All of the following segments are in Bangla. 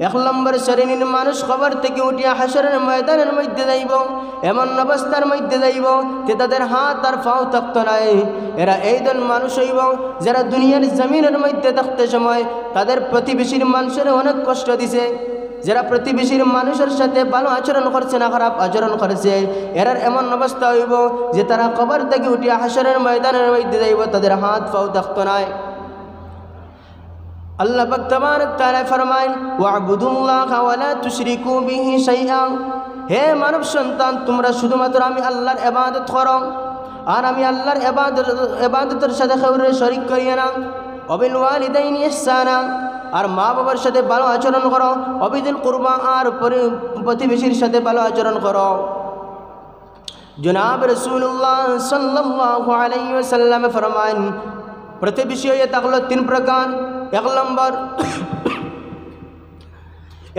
এক নম্বর শ্রেণীর মানুষ কবর থেকে উঠিয়া হাসরের ময়দানের মধ্যে যাইব, এমন অবস্থার মধ্যে যাইব যে তাদের হাত আর পাও থাকত নাই। এরা এই দল মানুষ হইব যারা দুনিয়ার জমিনের মধ্যে থাকতে সময় তাদের প্রতিবেশীর মানুষের অনেক কষ্ট দিছে, যারা প্রতিবেশীর মানুষের সাথে ভালো আচরণ করছে না খারাপ আচরণ করেছে। এরার এমন অবস্থা হইব যে তারা কবর থেকে উঠিয়া হাসরের ময়দানের মধ্যে যাইব, তাদের হাত পাও থাকত নাই। আল্লাহ পাক তাবারক তাআলা ফরমায় ওয়া'বুদুল্লাহা ওয়া লা তুশরিকু বিহি শাইআ, হে মানব সন্তান তোমরা শুধুমাত্র আমি আল্লাহর ইবাদত করো আর আমি আল্লাহর ইবাদতের সাথে কাউকে শরীক করিও না। ওয়াবিল ওয়ালিদাইনি ইহসানা, আর মা বাবার সাথে ভালো আচরণ করো। ওয়াবিদিল কুরবা, আর প্রতিবেশীর সাথে ভালো আচরণ করো। জনাব রাসূলুল্লাহ সাল্লাল্লাহু আলাইহি ওয়াসাল্লাম ফরমান প্রতিবেশী হয়ে থাকলো তিন প্রকার।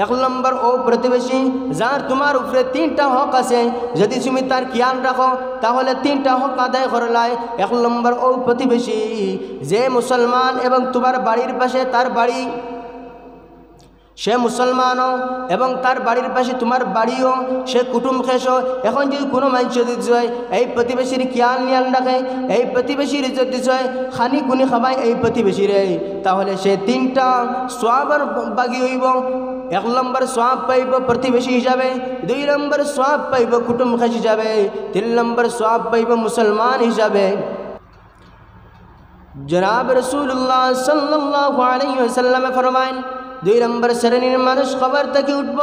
এক নম্বর ও প্রতিবেশী যার তোমার উপরে তিনটা হক আছে, যদি তুমি তার খেয়াল রাখো তাহলে তিনটা হক আদায় করলাই। এক নম্বর ও প্রতিবেশী যে মুসলমান এবং তোমার বাড়ির পাশে তার বাড়ি, সে মুসলমানও এবং তার বাড়ির পাশে তোমার বাড়িও, সে কুটুম খেসো। এখন যদি কোনো মানুষ দিতে হয় এই প্রতিবেশীর খেয়াল নিয়াল রাখে, এই প্রতিবেশীর ইজ্জত দিতে হয়, খানি কুনি খাবাই এই প্রতিবেশীরে, তাহলে সে তিনটা সওয়াবের বাগি হইব। এক নম্বর সওয়াব পাইব প্রতিবেশী হিসাবে, দুই নম্বর সওয়াব পাইব কুটুম খেস হিসাবে, তিন নম্বর সওয়াব পাইব মুসলমান হিসাবে। জনাব রাসূলুল্লাহ সাল্লাল্লাহু আলাইহি ওয়াসাল্লাম ফরমায় দুই নম্বর শ্রেণীর মানুষ কবর থেকে উঠব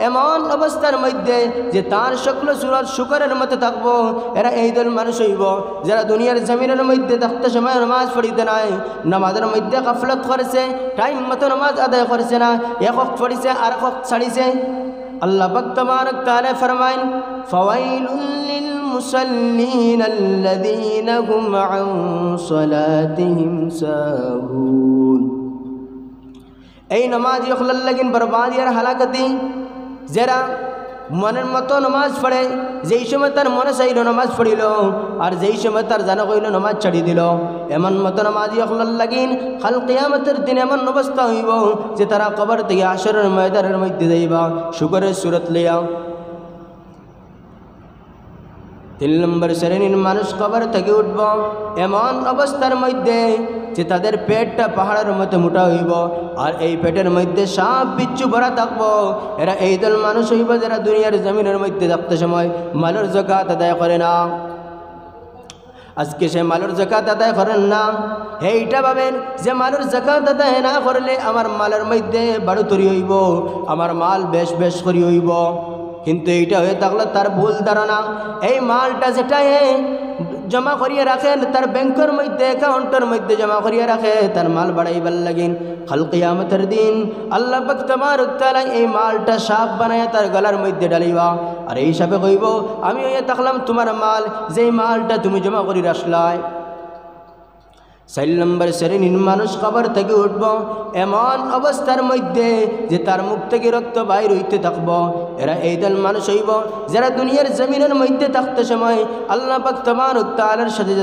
এমন অবস্থার মধ্যে যে তার সকল সুরত শুকরের মতো থাকবো। এরা এই দল মানুষ হইব যারা দুনিয়ার জমিনের মধ্যে থাকতে সময় নামাজ পড়িতে নাই, নামাজের মধ্যে গাফলত করেছে, টাইম মতো নামাজ আদায় করেছে না, এক ওয়াক্ত পড়িছে আর এক ওয়াক্ত ছাড়িছে। আল্লাহ পাক তাবারক তাআলা ফরমায় ফাওয়াইলুল লিল মুসাল্লিন আল্লাযীনা হুম আন সালাতিহিম সাহুন। এই নামাজি হলার লাগিন বরবাদি আর হালাকতি, যারা মনের মতো নামাজ পড়ে, যেই সময় তার মনে চাইল নামাজ পড়িল আর যেই সময় তার জানা কইল নামাজ ছাড়ি দিল, এমন মতো নামাজি হলার লাগিন কাল কিয়ামতের দিন এমন অবস্থা হইব যে তারা কবর থেকে হাসরের ময়দানের মধ্যে যাইবা শুকরের সুরত লইয়া। তিন নম্বর শ্রেণীর মানুষ কবর থেকে উঠব এমন অবস্থার মধ্যে যে তাদের পেটটা পাহাড়ের মতো মোটা হইব আর এই পেটের মধ্যে সাপ বিচ্ছু ভরা থাকবো। এরা এই দল মানুষ হইব যারা দুনিয়ার জমিনের মধ্যে থাকতে সময় মালের যাকাত আদায় করে না। আজকে সে মালের যাকাত আদায় করেন না, এইটা ভাবেন যে মালের যাকাত আদায় না করলে আমার মালের মধ্যে বাড়ুতরি হইব, আমার মাল বেশ বেশ করি হইব। কিন্তু এইটা হয়ে থাকলে তার ভুল ধারণা। এই মালটা যেটা জমা করিয়ে রাখেন তার ব্যাংকের মধ্যে অ্যাকাউন্টের মধ্যে জমা করিয়ে রাখে, তার মাল বাড়াইবার লাগিন কাল কিয়ামতের দিন আল্লাহ পাক তাবারক তাআলা এই মালটা সাপ বানায় তার গলার মধ্যে ডালিবা। আর এই সাপে কইব আমি হয়ে থাকলাম তোমার মাল, যেই মালটা তুমি জমা করি রাখলাই। ৪ নম্বর শ্রেণীর মানুষ কবর থেকে উঠব এমন অবস্থার মধ্যে যে তার মুখ থেকে রক্ত বাইর হইতে থাকব। এরা এই দল মানুষ হইব যারা দুনিয়ার জমিনের মধ্যে থাকতে সময় আল্লাহ পাক তাবারক তাআলার সাথে